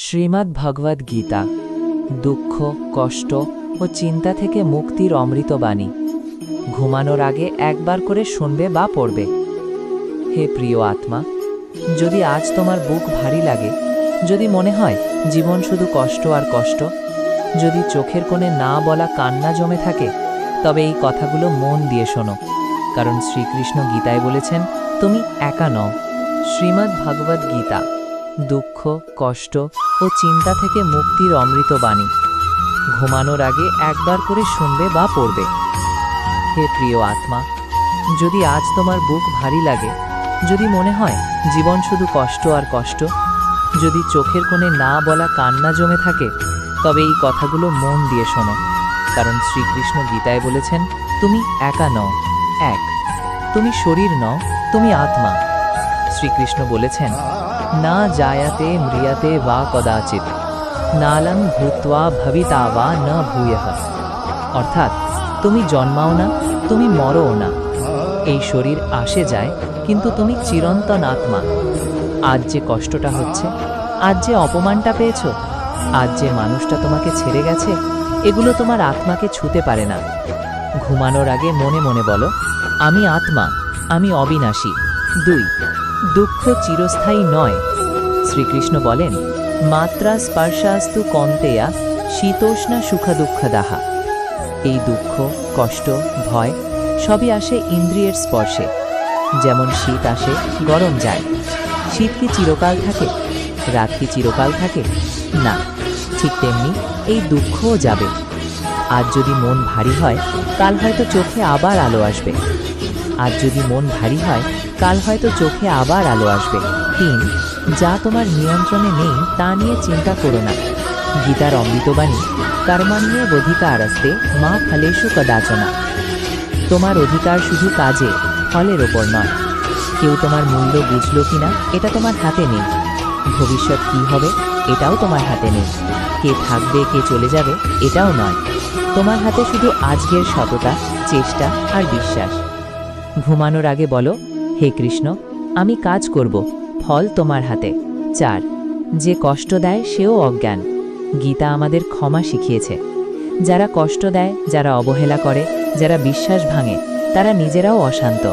শ্রীমদ্ ভগবদ্ গীতা দুঃখ, কষ্ট ও চিন্তা থেকে মুক্তির অমৃতবাণী। ঘুমানোর আগে একবার করে শুনবে বা পড়বে। হে প্রিয় আত্মা, যদি আজ তোমার বুক ভারী লাগে, যদি মনে হয় জীবন শুধু কষ্ট আর কষ্ট, যদি চোখের কোণে না বলা কান্না জমে থাকে, তবে এই কথাগুলো মন দিয়ে শোনো, কারণ শ্রীকৃষ্ণ গীতায় বলেছেন তুমি একা নও। শ্রীমদ্ ভগবদ্ গীতা দুঃখ, কষ্ট ও চিন্তা থেকে মুক্তির অমৃতবাণী। ঘুমানোর আগে একবার করে শুনবে বা পড়বে। হে প্রিয় আত্মা, যদি আজ তোমার বুক ভারী লাগে, যদি মনে হয় জীবন শুধু কষ্ট আর কষ্ট, যদি চোখের কোণে না বলা কান্না জমে থাকে, তবে এই কথাগুলো মন দিয়ে শোনো, কারণ শ্রীকৃষ্ণ গীতায় বলেছেন তুমি একা নও। এক, তুমি শরীর নও, তুমি আত্মা। শ্রীকৃষ্ণ বলেছেন না জায়াতে ম্রিয়তে বা কদাচিৎ, নালং ভূত্বা ভবিতা বা ন ভূয়ঃ। অর্থাৎ তুমি জন্মাও না, তুমি মরও না। এই শরীর আসে যায়, কিন্তু তুমি চিরন্তন আত্মা। আজ যে কষ্টটা হচ্ছে, আজ যে অপমানটা পেয়েছ, আজ যে মানুষটা তোমাকে ছেড়ে গেছে, এগুলো তোমার আত্মাকে ছুতে পারে না। ঘুমানোর আগে মনে মনে বলো আমি আত্মা, আমি অবিনাশী। দুই, দুঃখ চিরস্থায়ী নয়। শ্রীকৃষ্ণ বলেন মাত্রা স্পর্শাস্তু কন্তেয়া শীতোষ্ণ সুখ দুঃখদাহা। এই দুঃখ, কষ্ট, ভয় সবই আসে ইন্দ্রিয়ের স্পর্শে। যেমন শীত আসে, গরম যায়। শীত কি চিরকাল থাকে? রাত কি চিরকাল থাকে? না, ঠিক তেমনি এই দুঃখও যাবে। আজ যদি মন ভারী হয়, কাল হয়তো চোখে আবার আলো আসবে। আজ যদি মন ভারী হয়, কাল হয়তো চোখে আবার আলো আসবে। তিন, যা তোমার নিয়ন্ত্রণে নেই তা নিয়ে চিন্তা করো না। গীতার অমৃতবাণী কর্মণ্যেবধিকারস্তে মা ফলেষু কদাচন। তোমার অধিকার শুধু কাজে, ফলের ওপর নয়। কেউ তোমার মূল্য বুঝলো কিনা এটা তোমার হাতে নেই। ভবিষ্যৎ কি হবে এটাও তোমার হাতে নেই। কে থাকবে, কে চলে যাবে এটাও নয়। তোমার হাতে শুধু আজকের সততা, চেষ্টা আর বিশ্বাস। ঘুমানোর আগে বলো হে কৃষ্ণ, আমি কাজ করব, ফল তোমার হাতে। চার, যে কষ্ট দেয় সেও অজ্ঞান। গীতা আমাদের ক্ষমা শিখিয়েছে। যারা কষ্ট দেয়, যারা অবহেলা করে, যারা বিশ্বাস ভাঙে, তারা নিজেরাও অশান্ত।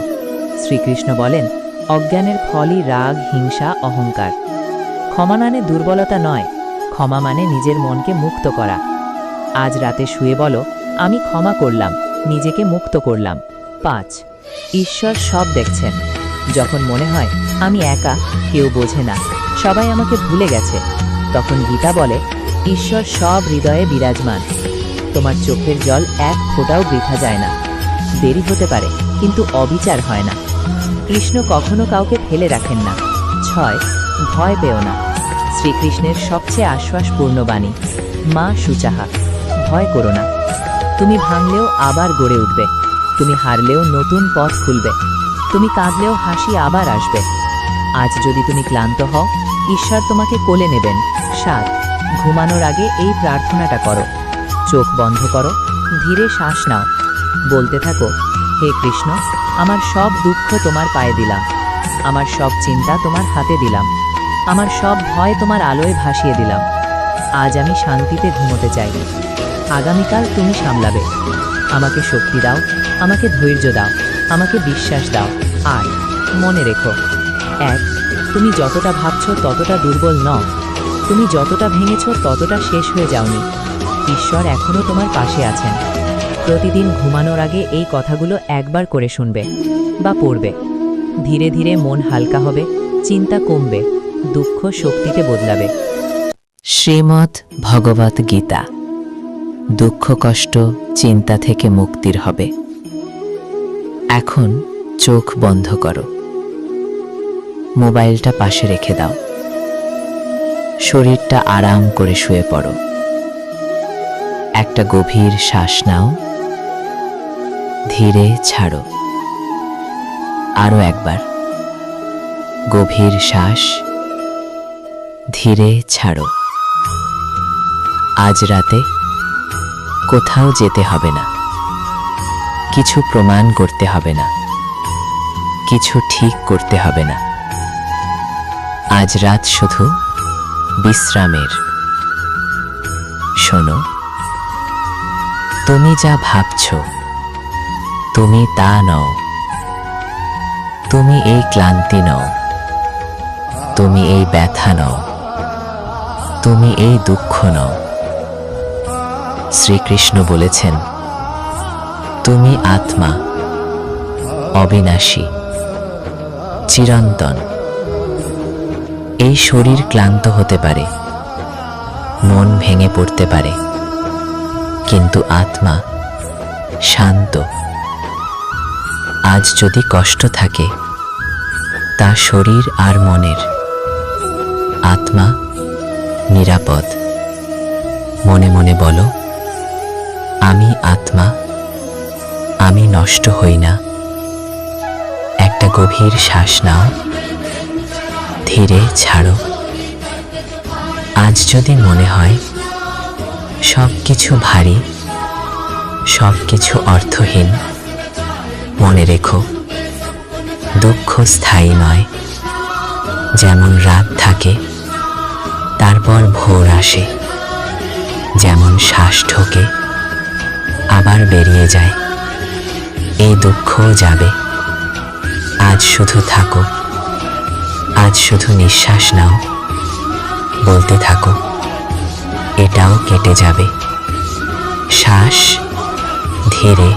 শ্রীকৃষ্ণ বলেন অজ্ঞানের ফলই রাগ, হিংসা, অহংকার। ক্ষমা মানে দুর্বলতা নয়, ক্ষমা মানে নিজের মনকে মুক্ত করা। আজ রাতে শুয়ে বলো আমি ক্ষমা করলাম, নিজেকে মুক্ত করলাম। পাঁচ, ঈশ্বর সব দেখছেন। যখন মনে হয় আমি একা, কেউ বোঝে না, সবাই আমাকে ভুলে গেছে, তখন গীতা বলে ঈশ্বর সব হৃদয়ে বিরাজমান। তোমার চোখের জল এক ফোঁটাও বৃথা যায় না। দেরি হতে পারে, কিন্তু অবিচার হয় না। কৃষ্ণ কখনো কাউকে ফেলে রাখেন না। ছয়, ভয় পেও না। শ্রীকৃষ্ণের সবচেয়ে আশ্বাসপূর্ণ বাণী মা শুচাহা। ভয় করো না। তুমি ভাঙলেও আবার গড়ে উঠবে। তুমি হারলেও নতুন পথ খুলবে। তুমি কাঁদলেও হাসি আবার আসবে। আজ যদি তুমি ক্লান্ত হও, ঈশ্বর তোমাকে কোলে নেবেন। সাত, ঘুমানোর আগে এই প্রার্থনাটা করো। চোখ বন্ধ করো, ধীরে শ্বাস নাও। বলতে থাকো হে কৃষ্ণ, আমার সব দুঃখ তোমার পায়ে দিলাম। আমার সব চিন্তা তোমার হাতে দিলাম। আমার সব ভয় তোমার আলোয় ভাসিয়ে দিলাম। আজ আমি শান্তিতে ঘুমোতে চাই। আগামীকাল তুমি সামলাবে। আমাকে শক্তি দাও, আমাকে ধৈর্য দাও, আমাকে বিশ্বাস দাও। আর মনে রেখো, এক, তুমি যতটা ভাবছ ততটা দুর্বল নও। তুমি যতটা ভেঙেছ ততটা শেষ হয়ে যাওনি। ঈশ্বর এখনও তোমার পাশে আছেন। প্রতিদিন ঘুমানোর আগে এই কথাগুলো একবার করে শুনবে বা পড়বে। ধীরে ধীরে মন হালকা হবে, চিন্তা কমবে, দুঃখ শক্তিতে বদলাবে। শ্রীমদ্ ভগবদ্ গীতা দুঃখ, কষ্ট, চিন্তা থেকে মুক্তির হবে। এখন চোখ বন্ধ করো, মোবাইলটা পাশে রেখে দাও, শরীরটা আরাম করে শুয়ে পড়ো। একটা গভীর শ্বাস নাও, ধীরে ছাড়ো। আরও একবার গভীর শ্বাস, ধীরে ছাড়ো। আজ রাতে কোথাও যেতে হবে না, কিছু প্রমাণ করতে হবে না, কিছু ঠিক করতে হবে না। আজ রাত শুধু বিশ্রামের। শোনো, তুমি যা ভাবছ তুমি তা নও। তুমি এই ক্লান্তি নও, তুমি এই ব্যথা নও, তুমি এই দুঃখ নও। শ্রীকৃষ্ণ বলেছেন, তুমি আত্মা, অবিনাশী, চিরন্তন। এই শরীর ক্লান্ত হতে পারে, মন ভেঙে পড়তে পারে, কিন্তু আত্মা শান্ত। আজ যদি কষ্ট থাকে তা শরীর আর মনের, আত্মা নিরাপদ। মনে মনে বলো, আমি আত্মা, আমি নষ্ট হই না। একটা গভীর শ্বাস নাও, ধীরে ছাড়ো। আজ যদি মনে হয় সব কিছু ভারী, সব কিছু অর্থহীন, মনে রেখো, দুঃখ স্থায়ী নয়। যেমন রাত থাকে তারপর ভোর আসে, যেমন শ্বাস ঢোকে আবার বেরিয়ে যায়, এই দুঃখও যাবে। আজ শুধু থাকো, আজ শুধু নিঃশ্বাস নাও, বলতে থাকো, এটাও কেটে যাবে। শ্বাস ধীরে,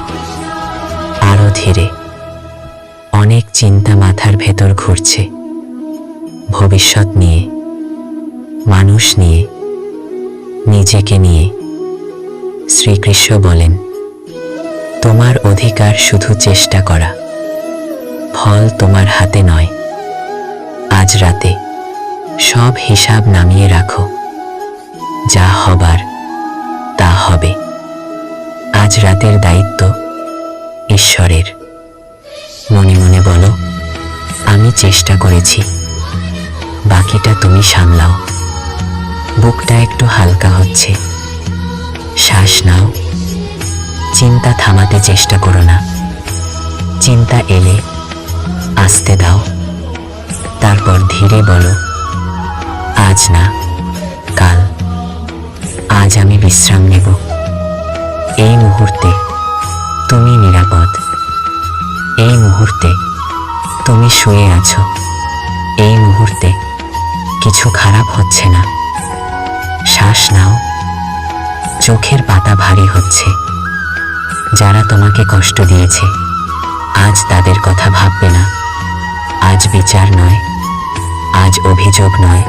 আরো ধীরে। অনেক চিন্তা মাথার ভেতর ঘুরছে, ভবিষ্যৎ নিয়ে, মানুষ নিয়ে, নিজেকে নিয়ে। শ্রীকৃষ্ণ বলেন, তোমার অধিকার শুধু চেষ্টা করা, ফল তোমার হাতে নয়। আজ রাতে সব হিসাব নামিয়ে রাখো, যা হবার তা হবে। আজ রাতের দায়িত্ব ঈশ্বরের। মনে মনে বলো, আমি চেষ্টা করেছি, বাকিটা তুমি সামলাও। বুকটা একটু হালকা হচ্ছে, শ্বাস নাও। চিন্তা থামাতে চেষ্টা করো না, চিন্তা এলে আসতে দাও। তারপর ধীরে বলো, আজ না, কাল। আজ আমি বিশ্রাম নেব। এই মুহূর্তে তুমি নিরাপদ। এই মুহূর্তে তুমি শুয়ে আছো। এই মুহূর্তে কিছু খারাপ হচ্ছে না। শ্বাস নাও। চোখের পাতা ভারী হচ্ছে। যারা তোমাকে কষ্ট দিয়েছে আজ তাদের কথা ভাববে না। আজ বিচার নয়, আজ অভিযোগ নয়,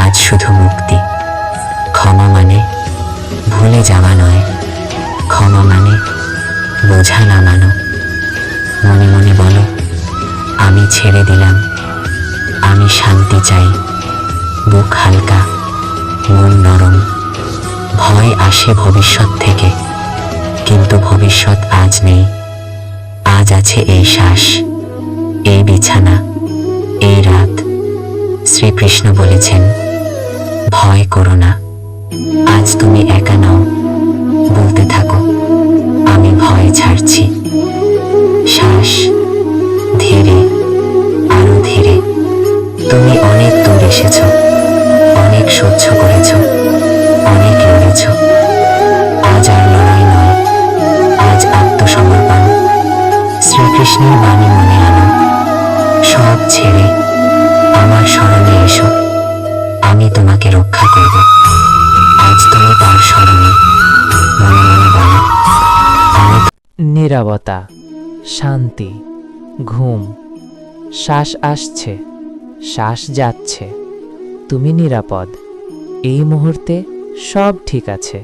আজ শুধু মুক্তি। ক্ষমা মানে ভুলে যাওয়া নয়, ক্ষমা মানে বোঝা নামানো। মনে মনে বলো, আমি ছেড়ে দিলাম, আমি শান্তি চাই। বুক হালকা, মন নরম। ভয় আসে ভবিষ্যৎ থেকে, কিন্তু ভবিষ্যৎ আজ নেই। আজ আছে এই শ্বাস, এই বিছানা, এই রাত। শ্রীকৃষ্ণ বলেছেন, ভয় করো না, আজ তুমি একা নও। বলতে থাকো, আমি ভয় ছাড়ছি। শ্বাস ধীরে, আরো ধীরে। তুমি অনেক দূর এসেছ, অনেক সহ্য করেছ, অনেক লড়েছ। আজ আর লড়াই নয়, আজ আত্মসমর্পণ। শ্রীকৃষ্ণের বাণী মনে আনো, সব ছেড়ে আমার স্মরণে এসো। আমি তোমাকে রক্ষা করব। আজ তুমি তার স্মরণে। মনে মনে বলো, আমি। নীরবতা, শান্তি, ঘুম। শ্বাস আসছে, শ্বাস যাচ্ছে। তুমি নিরাপদ। এই মুহূর্তে সব ঠিক আছে।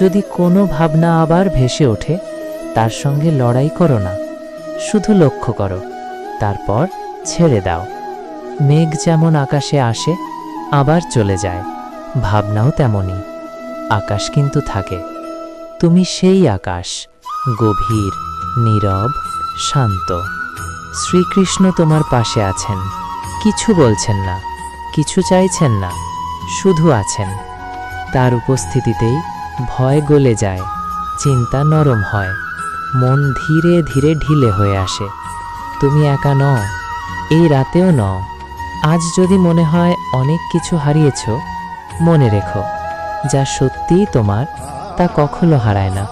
যদি কোনো ভাবনা আবার ভেসে ওঠে, তার সঙ্গে লড়াই করো না, শুধু লক্ষ্য করো, তারপর ছেড়ে দাও। মেঘ যেমন আকাশে আসে আবার চলে যায়, ভাবনাও তেমনই। আকাশ কিন্তু থাকে। তুমি সেই আকাশ, গভীর, নীরব, শান্ত। শ্রীকৃষ্ণ তোমার পাশে আছেন, কিছু বলছেন না, কিছু চাইছেন না, শুধু আছেন। তার উপস্থিতিতেই ভয় গলে যায়, চিন্তা নরম হয়, মন ধীরে ধীরে ঢিলে হয়ে আসে। তুমি একা নও, এই রাতেও নও। আজ যদি মনে হয় অনেক কিছু হারিয়েছ, মনে রেখো, যা সত্যিই তোমার তা কখনো হারায় না,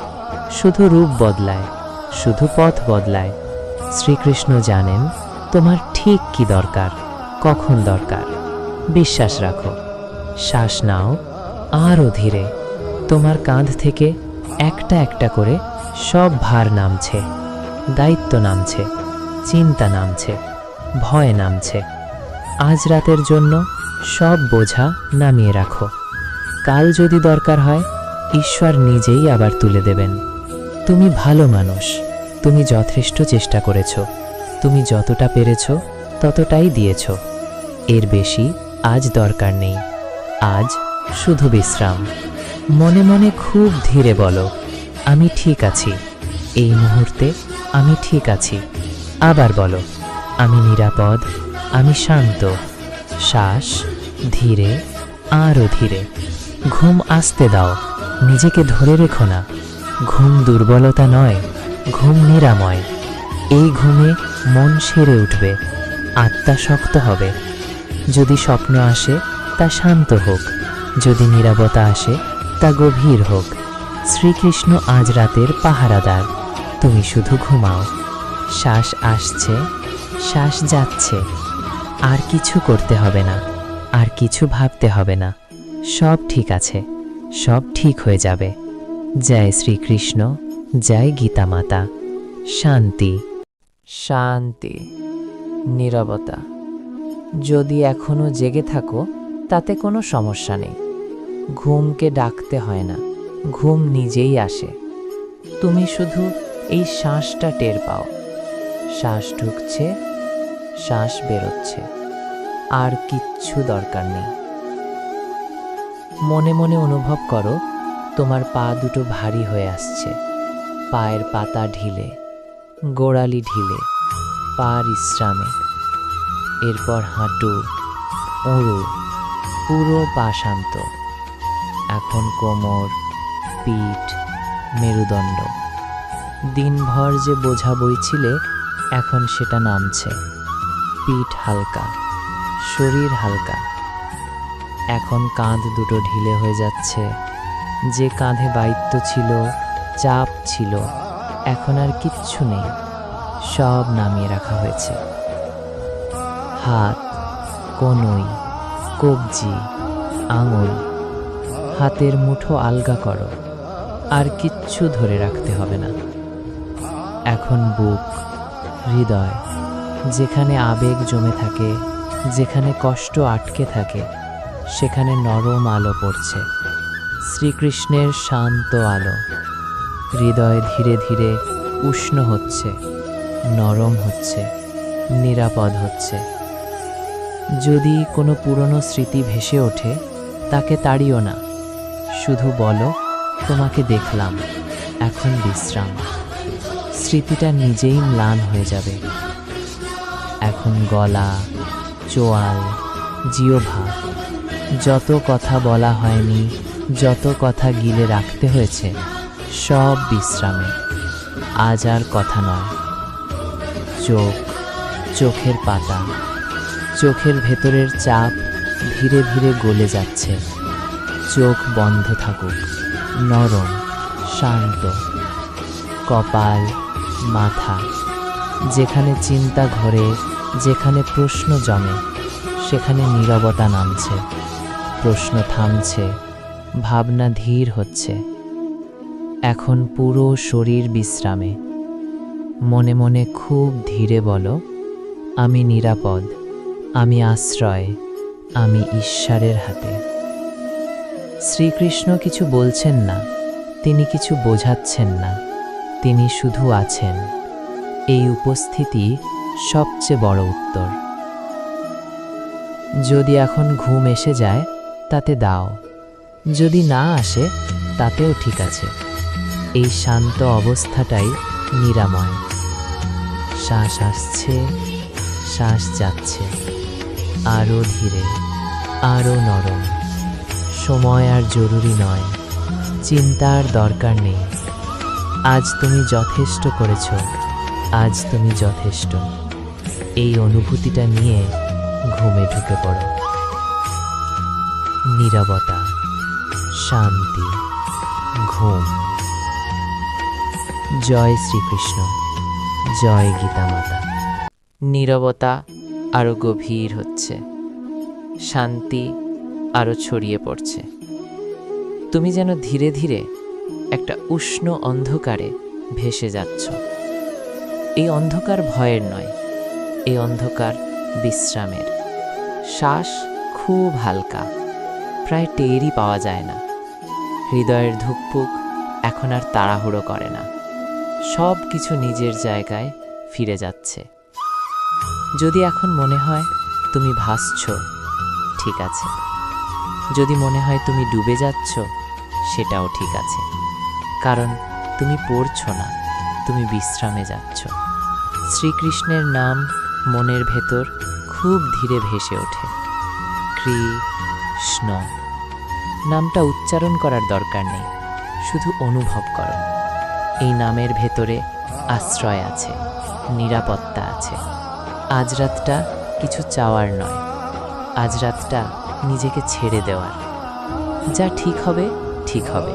শুধু রূপ বদলায়, শুধু পথ বদলায়। শ্রীকৃষ্ণ জানেন তোমার ঠিক কি দরকার, কখন দরকার। বিশ্বাস রাখো, শ্বাস নাও আরও ধীরে। তোমার কাঁধ থেকে একটা একটা করে সব ভার নামছে, দায়িত্ব নামছে, চিন্তা নামছে, ভয় নামছে। আজ রাতের জন্য সব বোঝা নামিয়ে রাখো। কাল যদি দরকার হয়, ঈশ্বর নিজেই আবার তুলে দেবেন। তুমি ভালো মানুষ, তুমি যথেষ্ট চেষ্টা করেছ, তুমি যতটা পেরেছ ততটাই দিয়েছ। এর বেশি আজ দরকার নেই। আজ শুধু বিশ্রাম। মনে মনে খুব ধীরে বলো, আমি ঠিক আছি, এই মুহূর্তে আমি ঠিক আছি। আবার বলো, আমি নিরাপদ, আমি শান্ত। শ্বাস ধীরে, আরও ধীরে। ঘুম আসতে দাও, নিজেকে ধরে রেখো না। ঘুম দুর্বলতা নয়, ঘুম নিরাময়। এই ঘুমে মন সেরে উঠবে, আত্মা শক্ত হবে। যদি স্বপ্ন আসে তা শান্ত হোক, যদি নীরবতা আসে তা গভীর হোক। শ্রীকৃষ্ণ আজ রাতের পাহারাদার, তুমি শুধু ঘুমাও। শ্বাস আসছে, শ্বাস যাচ্ছে। আর কিছু করতে হবে না, আর কিছু ভাবতে হবে না। সব ঠিক আছে, সব ঠিক হয়ে যাবে। জয় শ্রীকৃষ্ণ, জয় গীতা মাতা। শান্তি, শান্তি, নীরবতা। যদি এখনো জেগে থাকো তাতে কোনো সমস্যা নেই। ঘুমকে ডাকতে হয় না, ঘুম নিজেই আসে। তুমি শুধু এই শ্বাসটা টের পাও। শ্বাস ঢুকছে, শ্বাস বেরোচ্ছে, আর কিচ্ছু দরকার নেই। মনে মনে অনুভব করো তোমার পা দুটো ভারী হয়ে আসছে। পায়ের পাতা ঢিলে, গোড়ালি ঢিলে, পা বিশ্রামে। এরপর হাঁটু, উঁড়ু, পুরো পা শান্ত। এখন কোমর, পিঠ, মেরুদণ্ড। দিনভর যে বোঝা বইছিলে এখন সেটা নামছে। পিঠ হালকা, শরীর হালকা। এখন কাঁধ দুটো ঢিলে হয়ে যাচ্ছে। যে কাঁধে দায়িত্ব ছিল, চাপ ছিল, এখন আর কিচ্ছু নেই, সব নামিয়ে রাখা হয়েছে। হাত, কনুই, কবজি, আঙুল, হাতের মুঠো আলগা করো। আর কিচ্ছু ধরে রাখতে হবে না। এখন বুক, হৃদয়, যেখানে আবেগ জমে থাকে, যেখানে কষ্ট আটকে থাকে, সেখানে নরম আলো পড়ছে। শ্রীকৃষ্ণের শান্ত আলো। হৃদয় ধীরে ধীরে উষ্ণ হচ্ছে, নরম হচ্ছে, নিরাপদ হচ্ছে। যদি কোনো পুরনো স্মৃতি ভেসে ওঠে তাকে তাড়িও না, শুধু বলো, তোমাকে দেখলাম, এখন বিশ্রাম। স্মৃতিটা নিজেই ম্লান হয়ে যাবে। এখন গলা, চোয়াল, জিহ্বা, যত কথা বলা হয়নি, যত কথা গিলে রাখতে হয়েছে, সব বিশ্রামে। আজ আর কথা নয়। চোখ, চোখের পাতা, চোখের ভেতরের চাপ ধীরে ধীরে গলে যাচ্ছে। চোখ বন্ধ থাকুক, নরম, শান্ত। কপাল, মাথা, যেখানে চিন্তা ঘোরে, যেখানে প্রশ্ন জমে, সেখানে নীরবতা নামছে। প্রশ্ন থামছে, ভাবনা ধীর হচ্ছে। এখন পুরো শরীর বিশ্রামে। মনে মনে খুব ধীরে বলো, আমি নিরাপদ, আমি আশ্রয়, আমি ঈশ্বরের হাতে। শ্রীকৃষ্ণ কিছু বলছেন না, তিনি কিছু বোঝাচ্ছেন না, তিনি শুধু আছেন। এই উপস্থিতি সবচেয়ে বড় উত্তর। যদি এখন ঘুম এসে যায় তাতে দাও, যদি না আসে তাতেও ঠিক আছে। এই শান্ত অবস্থাটাই নিরাময়। শ্বাস আসছে, শ্বাস যাচ্ছে, আরও ধীরে, আরও নরম। সময় আর জরুরি নয়, চিন্তার দরকার নেই। আজ তুমি যথেষ্ট করেছ, আজ তুমি যথেষ্ট। এই অনুভূতিটা নিয়ে ঘুমে ঢুকে পড়ো। নীরবতা, শান্তি, ঘুম। জয় শ্রীকৃষ্ণ, জয় গীতা মাতা। নীরবতা আরো গভীর হচ্ছে, শান্তি আরো ছড়িয়ে পড়ছে। তুমি যেন ধীরে ধীরে একটা উষ্ণ অন্ধকারে ভেসে যাচ্ছ। এই অন্ধকার ভয়ের নয়, এই অন্ধকার বিশ্রামের। শ্বাস খুব হালকা, প্রায় টেরই পাওয়া যায় না। হৃদয়ের ধুকপুক এখন আর তাড়াহুড়ো করে না, সব কিছু নিজের জায়গায় ফিরে যাচ্ছে। যদি এখন মনে হয় তুমি ভাসছ, ঠিক আছে। যদি মনে হয় তুমি ডুবে যাচ্ছ, সেটাও ঠিক আছে। কারণ তুমি পড়ছ না, তুমি বিশ্রামে যাচ্ছ। শ্রীকৃষ্ণের নাম মনের ভেতর খুব ধীরে ভেসে ওঠে। কৃষ্ণ নামটা উচ্চারণ করার দরকার নেই, শুধু অনুভব করো। এই নামের ভেতরে আশ্রয় আছে, নিরাপত্তা আছে। আজ রাতটা কিছু চাওয়ার নয়, আজ রাতটা নিজেকে ছেড়ে দেওয়ার। যা ঠিক হবে ঠিক হবে,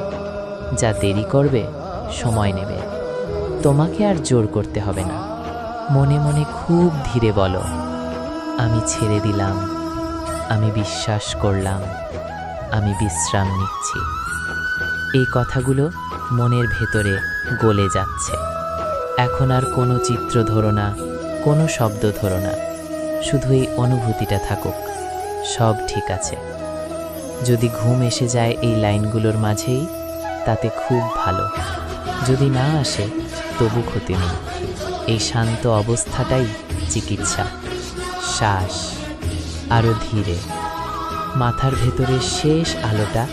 যা দেরি করবে সময় নেবে। তোমাকে আর জোর করতে হবে না। মনে মনে খুব ধীরে বলো, আমি ছেড়ে দিলাম, আমি বিশ্বাস করলাম, আমি বিশ্রাম নিচ্ছি। এই কথাগুলো মনের ভেতরে গলে যাচ্ছে। এখন আর কোনো চিত্র ধরো না, কোনো শব্দ ধরো না, শুধু এই অনুভূতিটা থাকুক, সব ঠিক আছে। যদি ঘুম এসে যায় এই লাইনগুলোর মাঝেই, তাতে খুব ভালো। যদি না আসে, তবু ক্ষতি নেই। এই শান্ত অবস্থাটাই চিকিৎসা। শ্বাস আরো ধীরে। মাথার ভেতরের শেষ আলোটা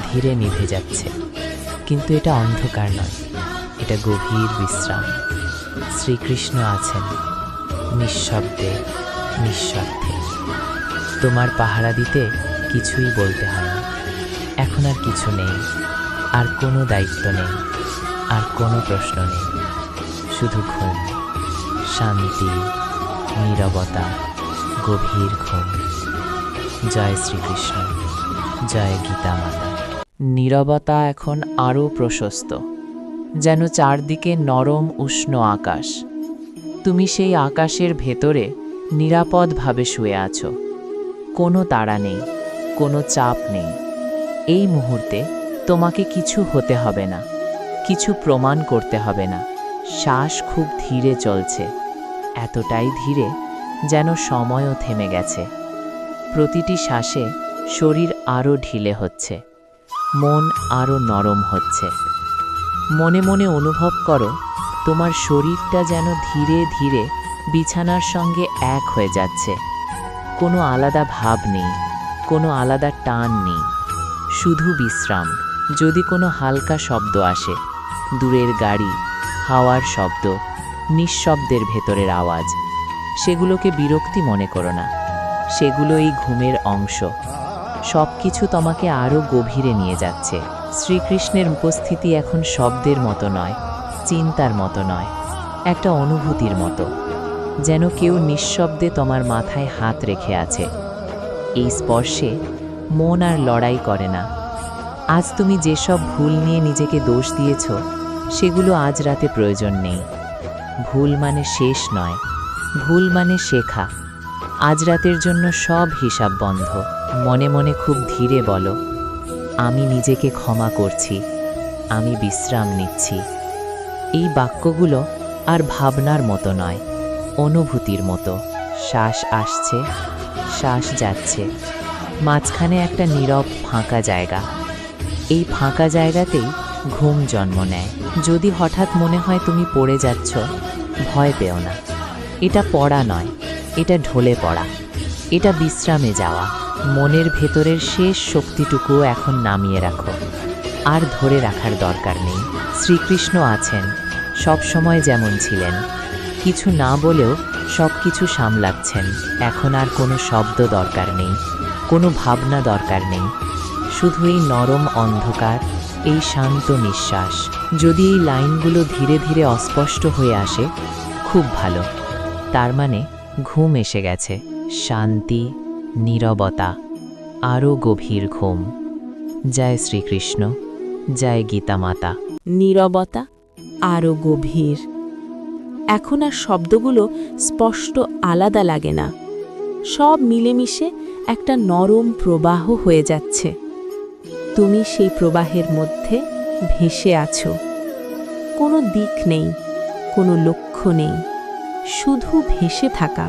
ধীরে নিভে যাচ্ছে, কিন্তু এটা অন্ধকার নয়, এটা গভীর বিশ্রাম। শ্রীকৃষ্ণ আছেন নিঃশব্দে, নিঃস্বার্থে। তোমার পাহারা দিতে কিছুই বলতে হয় না। এখন আর কিছু নেই, আর কোনো দায়িত্ব নেই, আর কোনো প্রশ্ন নেই। শুধু ঘুম, শান্তি, নীরবতা, গভীর ঘুম। জয় শ্রীকৃষ্ণ, জয় গীতা মাতা। নীরবতা এখন আরও প্রশস্ত, যেন চারদিকে নরম উষ্ণ আকাশ। তুমি সেই আকাশের ভেতরে নিরাপদভাবে শুয়ে আছো। কোনো তাড়া নেই, কোনো চাপ নেই। এই মুহূর্তে তোমাকে কিছু হতে হবে না, কিছু প্রমাণ করতে হবে না। শ্বাস খুব ধীরে চলছে, এতটাই ধীরে যেন সময়ও থেমে গেছে। প্রতিটি শ্বাসে শরীর আরও ঢিলে হচ্ছে, মন আরও নরম হচ্ছে। মনে মনে অনুভব করো, তোমার শরীরটা যেন ধীরে ধীরে বিছানার সঙ্গে এক হয়ে যাচ্ছে। কোনো আলাদা ভাব নেই, কোনো আলাদা টান নেই, শুধু বিশ্রাম। যদি কোনো হালকা শব্দ আসে, দূরের গাড়ি, হাওয়ার শব্দ, নিঃশব্দের ভেতরের আওয়াজ, সেগুলোকে বিরক্তি মনে করো না। সেগুলো এই ঘুমের অংশ। সব কিছু তোমাকে আরও গভীরে নিয়ে যাচ্ছে। শ্রীকৃষ্ণের উপস্থিতি এখন শব্দের মতো নয়, চিন্তার মতো নয়, একটা অনুভূতির মতো। যেন কেউ নিঃশব্দে তোমার মাথায় হাত রেখে আছে। এই স্পর্শে মন আর লড়াই করে না। আজ তুমি যেসব ভুল নিয়ে নিজেকে দোষ দিয়েছ, সেগুলো আজ রাতে প্রয়োজন নেই। ভুল মানে শেষ নয়, ভুল মানে শেখা। আজ রাতের জন্য সব হিসাব বন্ধ। মনে মনে খুব ধীরে বলো, আমি নিজেকে ক্ষমা করছি, আমি বিশ্রাম নিচ্ছি। এই বাক্যগুলো আর ভাবনার মতো নয়, অনুভূতির মতো। শ্বাস আসছে, শ্বাস যাচ্ছে, মাঝখানে একটা নীরব ফাঁকা জায়গা। এই ফাঁকা জায়গাতেই ঘুম জন্ম নেয়। যদি হঠাৎ মনে হয় তুমি পড়ে যাচ্ছ, ভয় পেও না। এটা পড়া নয়, এটা ঢলে পড়া, এটা বিশ্রামে যাওয়া। মনের ভেতরের শেষ শক্তিটুকুও এখন নামিয়ে রাখো, আর ধরে রাখার দরকার নেই। শ্রীকৃষ্ণ আছেন, সব সময় যেমন ছিলেন। কিছু না বলেও সব কিছু সামলাচ্ছেন। এখন আর কোনো শব্দ দরকার নেই, কোনো ভাবনা দরকার নেই, শুধু এই নরম অন্ধকার, এই শান্ত নিঃশ্বাস। যদি এই লাইনগুলো ধীরে ধীরে অস্পষ্ট হয়ে আসে, খুব ভালো। তার মানে ঘুম এসে গেছে। শান্তি, নীরবতা, আরও গভীর ঘুম। জয় শ্রীকৃষ্ণ, জয় গীতা মাতা। নীরবতা আরও গভীর। এখন আর শব্দগুলো স্পষ্ট আলাদা লাগে না, সব মিলেমিশে একটা নরম প্রবাহ হয়ে যাচ্ছে। তুমি সেই প্রবাহের মধ্যে ভেসে আছো। কোনো দিক নেই, কোনো লক্ষ্য নেই, শুধু ভেসে থাকা।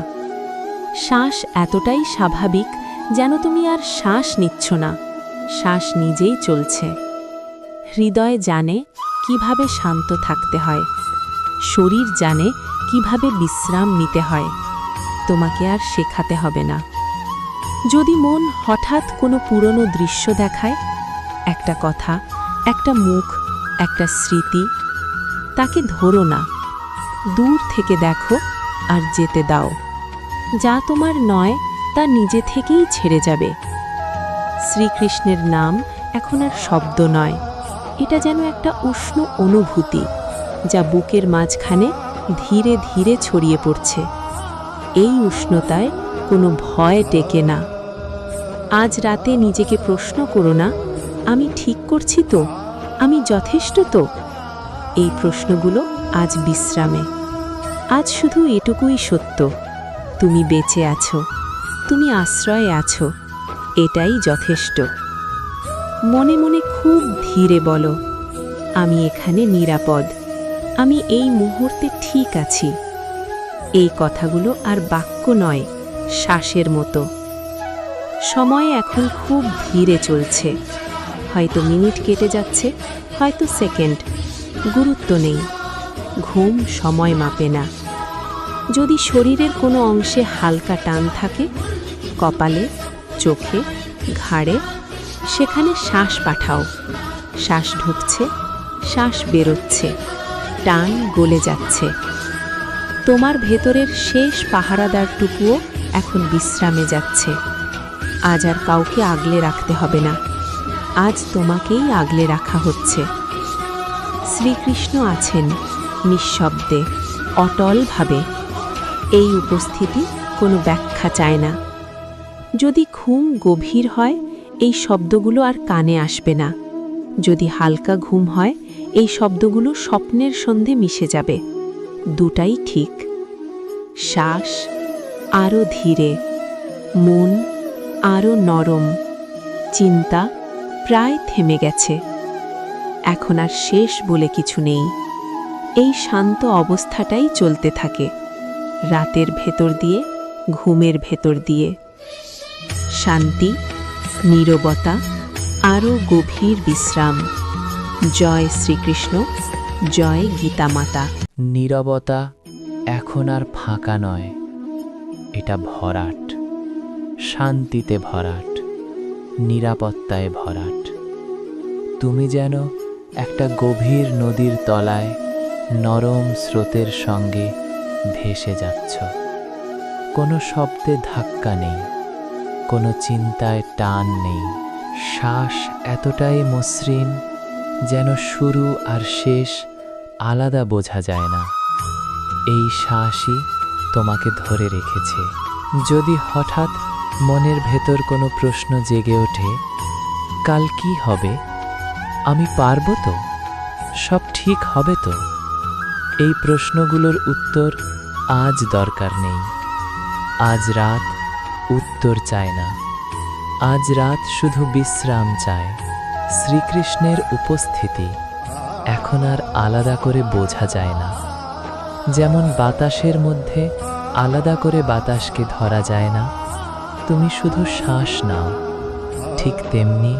শ্বাস এতটাই স্বাভাবিক যেন তুমি আর শ্বাস নিচ্ছ না, শ্বাস নিজেই চলছে। হৃদয় জানে কিভাবে শান্ত থাকতে হয়, শরীর জানে কিভাবে বিশ্রাম নিতে হয়। তোমাকে আর শেখাতে হবে না। যদি মন হঠাৎ কোনো পুরনো দৃশ্য দেখায়, একটা কথা, একটা মুখ, একটা স্মৃতি, তাকে ধরো না, দূর থেকে দেখো আর যেতে দাও। যা তোমার নয় তা নিজে থেকেই ছেড়ে যাবে। শ্রীকৃষ্ণের নাম এখন আর শব্দ নয়, এটা যেন একটা উষ্ণ অনুভূতি যা বুকের মাঝখানে ধীরে ধীরে ছড়িয়ে পড়ছে। এই উষ্ণতায় কোনো ভয় টেকে না। আজ রাতে নিজেকে প্রশ্ন করো না, আমি ঠিক করছি তো, আমি যথেষ্ট তো। এই প্রশ্নগুলো আজ বিশ্রামে। আজ শুধু এটুকুই সত্য, তুমি বেঁচে আছো, তুমি আশ্রয়ে আছো, এটাই যথেষ্ট। মনে মনে খুব ধীরে বলো, আমি এখানে নিরাপদ, আমি এই মুহূর্তে ঠিক আছি। এই কথাগুলো আর বাক্য নয়, শ্বাসের মতো। সময় এখন খুব ধীরে চলছে, হয়তো মিনিট কেটে যাচ্ছে, হয়তো সেকেন্ড, গুরুত্ব নেই। ঘুম সময় মাপে না। যদি শরীরের কোনো অংশে হালকা টান থাকে, কপালে, চোখে, ঘাড়ে, সেখানে শ্বাস পাঠাও। শ্বাস ঢুকছে, শ্বাস বেরোচ্ছে, টান গলে যাচ্ছে। তোমার ভেতরের শেষ পাহারাদারটুকুও এখন বিশ্রামে যাচ্ছে। আজ আর কাউকে আগলে রাখতে হবে না, আজ তোমাকেই আগলে রাখা হচ্ছে। শ্রীকৃষ্ণ আছেন নিঃশব্দে, অটলভাবে। এই উপস্থিতি কোনো ব্যাখ্যা চায় না। যদি ঘুম গভীর হয়, এই শব্দগুলো আর কানে আসবে না। যদি হালকা ঘুম হয়, এই শব্দগুলো স্বপ্নের সন্ধে মিশে যাবে। দুটাই ঠিক। শ্বাস আরও ধীরে, মন আরও নরম, চিন্তা প্রায় থেমে গেছে। এখন আর শেষ বলে কিছু নেই। এই শান্ত অবস্থাটাই চলতে থাকে, রাতের ভেতর দিয়ে, ঘুমের ভেতর দিয়ে। শান্তি, নীরবতা, আরও গভীর বিশ্রাম। জয় শ্রীকৃষ্ণ, জয় গীতা মাতা। নীরবতা এখন আর ফাঁকা নয়, এটা ভরাট, শান্তিতে ভরাট, নিরাপত্তায় ভরাট। তুমি যেন একটা গভীর নদীর তলায় নরম স্রোতের সঙ্গে ভেসে যাচ্ছ। কোনো শব্দে ধাক্কা নেই, কোনো চিন্তায় টান নেই। শ্বাস এতটাই মসৃণ যেন শুরু আর শেষ আলাদা বোঝা যায় না। এই শ্বাসই তোমাকে ধরে রেখেছে। যদি হঠাৎ মনের ভেতর কোনো প্রশ্ন জেগে ওঠে, কাল কি হবে, আমি পারবো তো, সব ঠিক হবে তো, এই প্রশ্নগুলোর উত্তর আজ দরকার নেই। আজ রাত উত্তর চায় না, আজ রাত শুধু বিশ্রাম চায়। শ্রীকৃষ্ণের উপস্থিতি এখন আর আলাদা করে বোঝা যায় না। যেমন বাতাসের মধ্যে আলাদা করে বাতাসকে ধরা যায় না, তুমি শুধু শ্বাস নাও, ঠিক তেমনি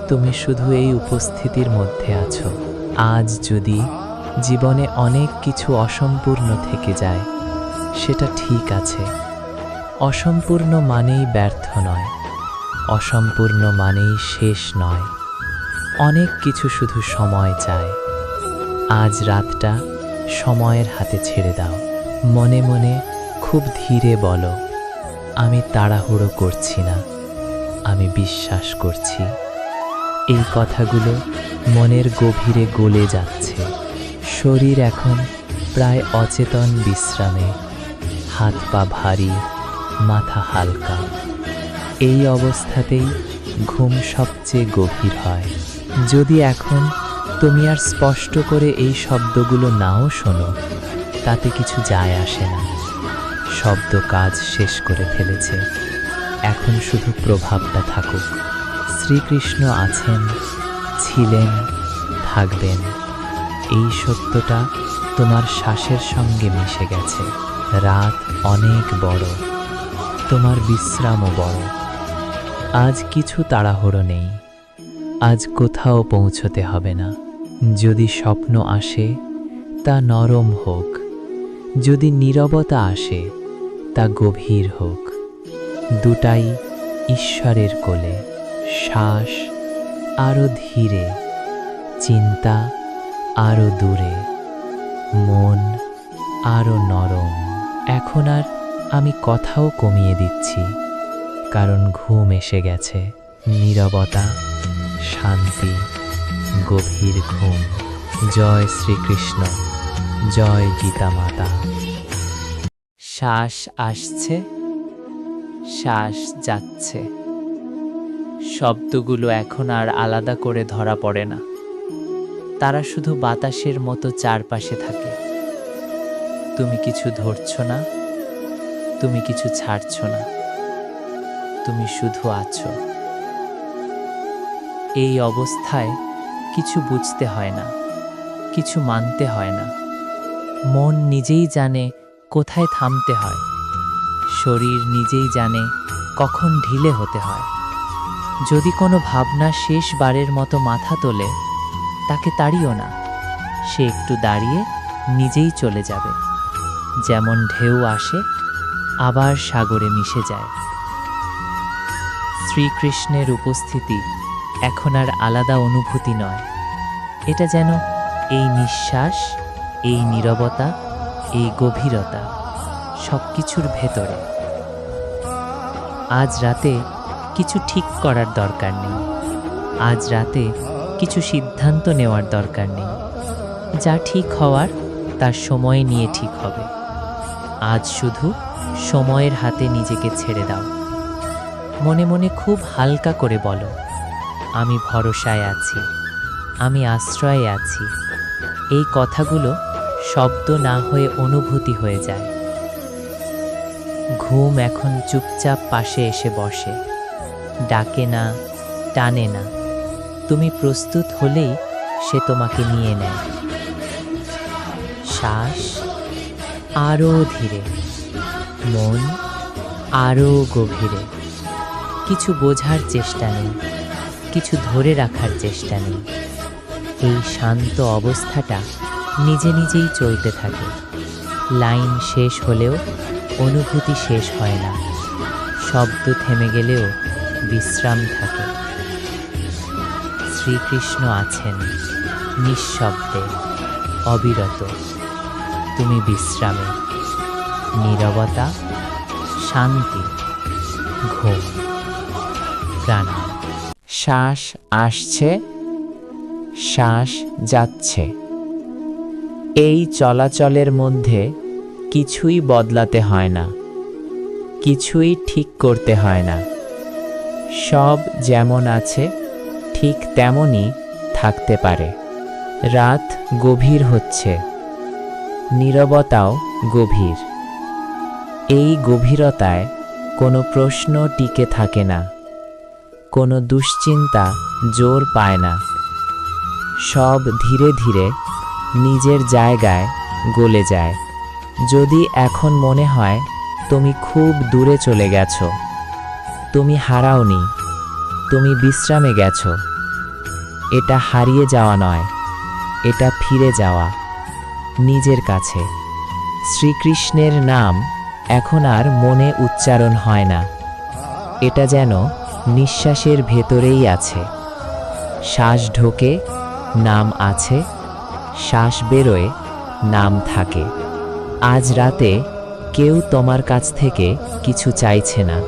তুমি শুধু এই উপস্থিতির মধ্যে আছো। আজ যদি জীবনে অনেক কিছু অসম্পূর্ণ থেকে যায়, সেটা ঠিক আছে। অসম্পূর্ণ মানেই ব্যর্থ নয়, অসম্পূর্ণ মানেই শেষ নয়। অনেক কিছু শুধু সময় চায়। আজ রাতটা সময়ের হাতে ছেড়ে দাও। মনে মনে খুব ধীরে বলো, আমি তাড়াহুড়ো করছি না, আমি বিশ্বাস করছি। এই কথাগুলো মনের গভীরে গলে যাচ্ছে। শরীর এখন প্রায় অচেতন বিশ্রামে, হাত পা ভারী, মাথা হালকা। এই অবস্থাতেই ঘুম সবচেয়ে গভীর হয়। যদি এখন তুমি আর স্পষ্ট করে এই শব্দগুলো নাও শোনো, তাতে কিছু যায় আসে না। শব্দ কাজ শেষ করে ফেলেছে, এখন শুধু প্রভাবটা থাকুক। শ্রীকৃষ্ণ আছেন, ছিলেন, থাকবেন। এই সত্যটা তোমার শ্বাসের সঙ্গে মিশে গেছে। রাত অনেক বড়, তোমার বিশ্রামও বড়। আজ কিছু তাড়াহুড়ো নেই, আজ কোথাও পৌঁছতে হবে না। যদি স্বপ্ন আসে তা নরম হোক, যদি নীরবতা আসে তা গভীর হোক। দুটাই ঈশ্বরের কোলে। শ্বাস আরো ধীরে, চিন্তা আরো দূরে, মন আরো নরম। এখন আর আমি কথাও কমিয়ে দিচ্ছি, কারণ ঘুম এসে গেছে। নীরবতা, শান্তি, গভীর ঘুম। জয় শ্রীকৃষ্ণ, জয় গীতা মাতা। শ্বাস আসছে, শ্বাস যাচ্ছে। শব্দগুলো এখন আর আলাদা করে ধরা পড়ে না, তারা শুধু বাতাসের মতো চারপাশে থাকে। তুমি কিছু ধরছ না, তুমি কিছু ছাড়ছ না, তুমি শুধু আছো। এই অবস্থায় কিছু বুঝতে হয় না, কিছু মানতে হয় না। মন নিজেই জানে কোথায় থামতে হয়, শরীর নিজেই জানে কখন ঢিলে হতে হয়। যদি কোনো ভাবনা শেষবারের মতো মাথা তোলে, তাকে তাড়িও না। সে একটু দাঁড়িয়ে নিজেই চলে যাবে। যেমন ঢেউ আসে আবার সাগরে মিশে যায়। শ্রীকৃষ্ণের উপস্থিতি এখন আর আলাদা অনুভূতি নয়, এটা যেন এই নিঃশ্বাস, এই নীরবতা, এই গভীরতা, সব কিছুর ভেতরে। আজ রাতে কিছু ঠিক করার দরকার নেই, আজ রাতে কিছু সিদ্ধান্ত নেওয়ার দরকার নেই। যা ঠিক হওয়ার তার সময় নিয়ে ঠিক হবে। আজ শুধু সময়ের হাতে নিজেকে ছেড়ে দাও। মনে মনে খুব হালকা করে বলো, আমি ভরসায় আছি, আমি আশ্রয়ে আছি। এই কথাগুলো শব্দ না হয়ে অনুভূতি হয়ে যায়। ঘুম এখন চুপচাপ পাশে এসে বসে, ডাকে না, টানে না। তুমি প্রস্তুত হলেই সে তোমাকে নিয়ে নেয়। শ্বাস আরও ধীরে, মন আরও গভীরে। কিছু বোঝার চেষ্টা নেই, কিছু ধরে রাখার চেষ্টা নেই। এই শান্ত অবস্থাটা নিজে নিজেই চলতে থাকে। লাইন শেষ হলেও অনুভূতি শেষ হয় না, শব্দ থেমে গেলেও বিশ্রাম থাকে। শ্রীকৃষ্ণ আছেন নিঃশব্দে, অবিরত। তুমি বিশ্রামে, নীরবতা, শান্তি, ঘুম, প্রাণ। শ্বাস আসছে, শ্বাস যাচ্ছে। এই চলাচলের মধ্যে কিছুই বদলাতে হয় না, কিছুই ঠিক করতে হয় না। সব যেমন আছে ঠিক তেমনই থাকতে পারে। রাত গভীর হচ্ছে, নীরবতাও গভীর। এই গভীরতায় কোনো প্রশ্ন টিকে থাকে না, কোনো দুশ্চিন্তা জোর পায় না। সব ধীরে ধীরে নিজের জায়গায় গলে যায়। যদি এখন মনে হয় তুমি খুব দূরে চলে গেছো, তুমি হারাওনি, তুমি বিশ্রামে গেছো, এটা হারিয়ে যাওয়া নয়, এটা ফিরে যাওয়া নিজের কাছে। শ্রীকৃষ্ণের নাম এখন আর মনে উচ্চারণ হয় না, এটা যেন নিঃশ্বাসের ভেতরেই আছে। শ্বাস ঢোকে, নাম আছে, শ্বাস বেরোয়, নাম থাকে। আজ রাতে কেউ তোমার কাছ থেকে কিছু চাইছে না,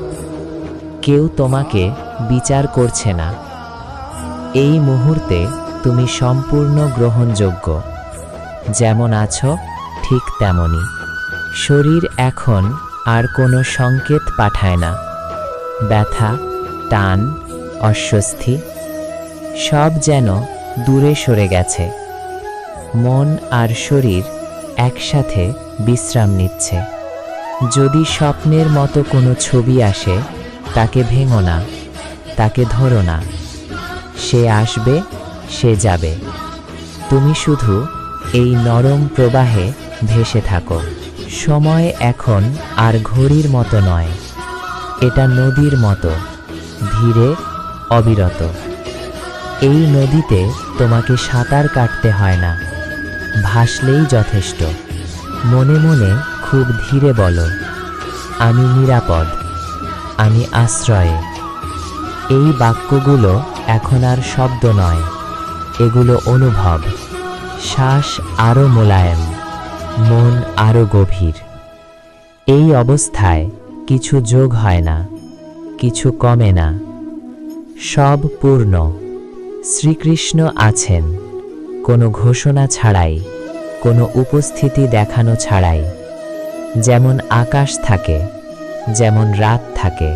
কেউ তোমাকে বিচার করছে না। এই মুহূর্তে তুমি সম্পূর্ণ গ্রহণযোগ্য। যেমন আছো ঠিক তেমনই। শরীর এখন আর কোনো সংকেত পাঠায় না। ব্যথা, টান, অস্বস্তি সব যেন দূরে সরে গেছে। মন আর শরীর একসাথে বিশ্রাম নিচ্ছে। যদি স্বপ্নের মতো কোনো ছবি আসে, তাকে ভেঙো না, তাকে ধরো না। সে আসবে, সে যাবে। তুমি শুধু এই নরম প্রবাহে ভেসে থাকো। সময় এখন আর ঘড়ির মতো নয়, এটা নদীর মতো, ধীরে, অবিরত। এই নদীতে তোমাকে সাঁতার কাটতে হয় না, ভাসলেই যথেষ্ট। মনে মনে খুব ধীরে বলো, আমি নিরাপদ, আমি আশ্রয়ে। এই বাক্যগুলো এখন আর শব্দ নয়, এগুলো অনুভব। শ্বাস আরও মোলায়েম, মন আরও গভীর। এই অবস্থায় কিছু যোগ হয় না, কিছু কমে না, সব পূর্ণ। শ্রীকৃষ্ণ আছেন, কোনো ঘোষণা ছাড়াই, কোনো উপস্থিতি দেখানো ছাড়াই। যেমন আকাশ থাকে, যেমন রাত থাকে,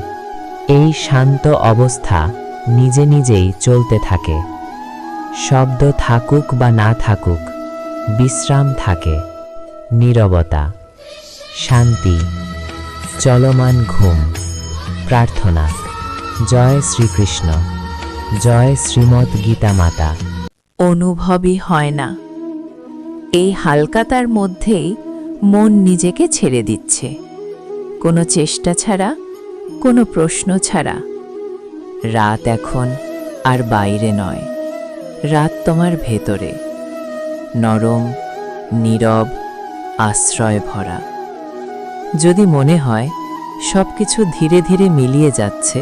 এই শান্ত অবস্থা নিজে নিজেই চলতে থাকে। শব্দ থাকুক বা না থাকুক, বিশ্রাম থাকে, নীরবতা, শান্তি, চলমান ঘুম, প্রার্থনা। জয় শ্রীকৃষ্ণ, জয় শ্রীমদ্ গীতা মাতা। অনুভবই হয় না। এই হালকাতার মধ্যেই মন নিজেকে ছেড়ে দিচ্ছে, কোনো চেষ্টা ছাড়া, কোনো প্রশ্ন ছাড়া। রাত এখন আর বাইরে নয়, রাত তোমার ভেতরে, নরম, নীরব, আশ্রয় ভরা। যদি মনে হয় সব কিছু ধীরে ধীরে মিলিয়ে যাচ্ছে,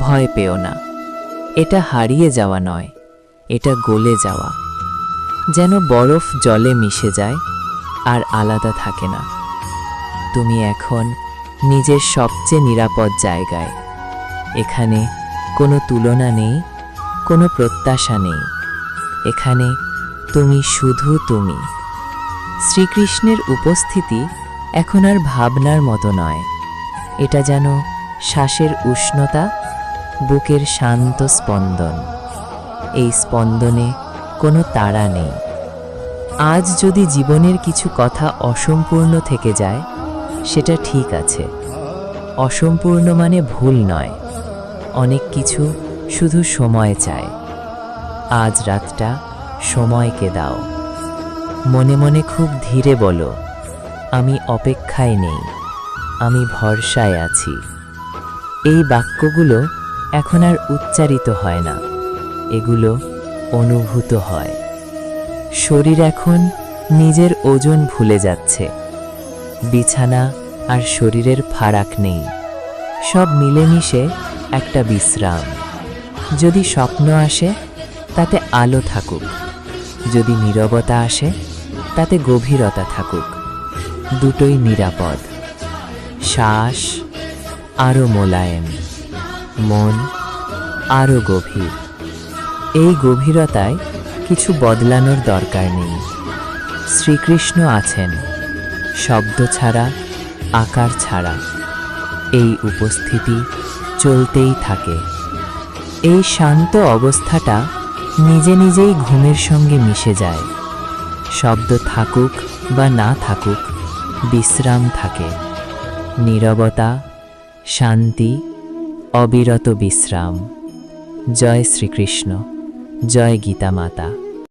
ভয় পেও না। এটা হারিয়ে যাওয়া নয়, এটা গলে যাওয়া। যেন বরফ জলে মিশে যায় আর আলাদা থাকে না। তুমি এখন নিজের সবচেয়ে নিরাপদ জায়গায়। এখানে কোনো তুলনা নেই, কোনো প্রত্যাশা নেই। এখানে তুমি শুধু তুমি। শ্রীকৃষ্ণের উপস্থিতি এখন আর ভাবনার মতো নয়, এটা যেন শ্বাসের উষ্ণতা, বুকের শান্ত স্পন্দন। এই স্পন্দনে কোনো তাড়া নেই। আজ যদি জীবনের কিছু কথা অসম্পূর্ণ থেকে যায়, সেটা ঠিক আছে। অসম্পূর্ণ মানে ভুল নয়। অনেক কিছু শুধু সময় চায়। আজ রাতটা সময়কে দাও। মনে মনে খুব ধীরে বলো, আমি অপেক্ষায় নেই, আমি ভরসায় আছি। এই বাক্যগুলো এখন আর উচ্চারিত হয় না, এগুলো অনুভূত হয়। শরীর এখন নিজের ওজন ভুলে যাচ্ছে। বিছানা আর শরীরের ফারাক নেই, সব মিলেমিশে একটা বিশ্রাম। যদি স্বপ্ন আসে, তাতে আলো থাকুক। যদি নীরবতা আসে, তাতে গভীরতা থাকুক। দুটোই নিরাপদ। শ্বাস আরও মোলায়েম, মন আরও গভীর। এই গভীরতায় কিছু বদলানোর দরকার নেই। শ্রীকৃষ্ণ আছেন, শব্দ ছাড়া, আকার ছাড়া। এই উপস্থিতি চলতেই থাকে। এই শান্ত অবস্থাটা নিজে নিজেই ঘুমের সঙ্গে মিশে যায়। শব্দ থাকুক বা না থাকুক, বিশ্রাম থাকে। নীরবতা, শান্তি, অবিরত বিশ্রাম। জয় শ্রীকৃষ্ণ, জয় গীতা মাতা।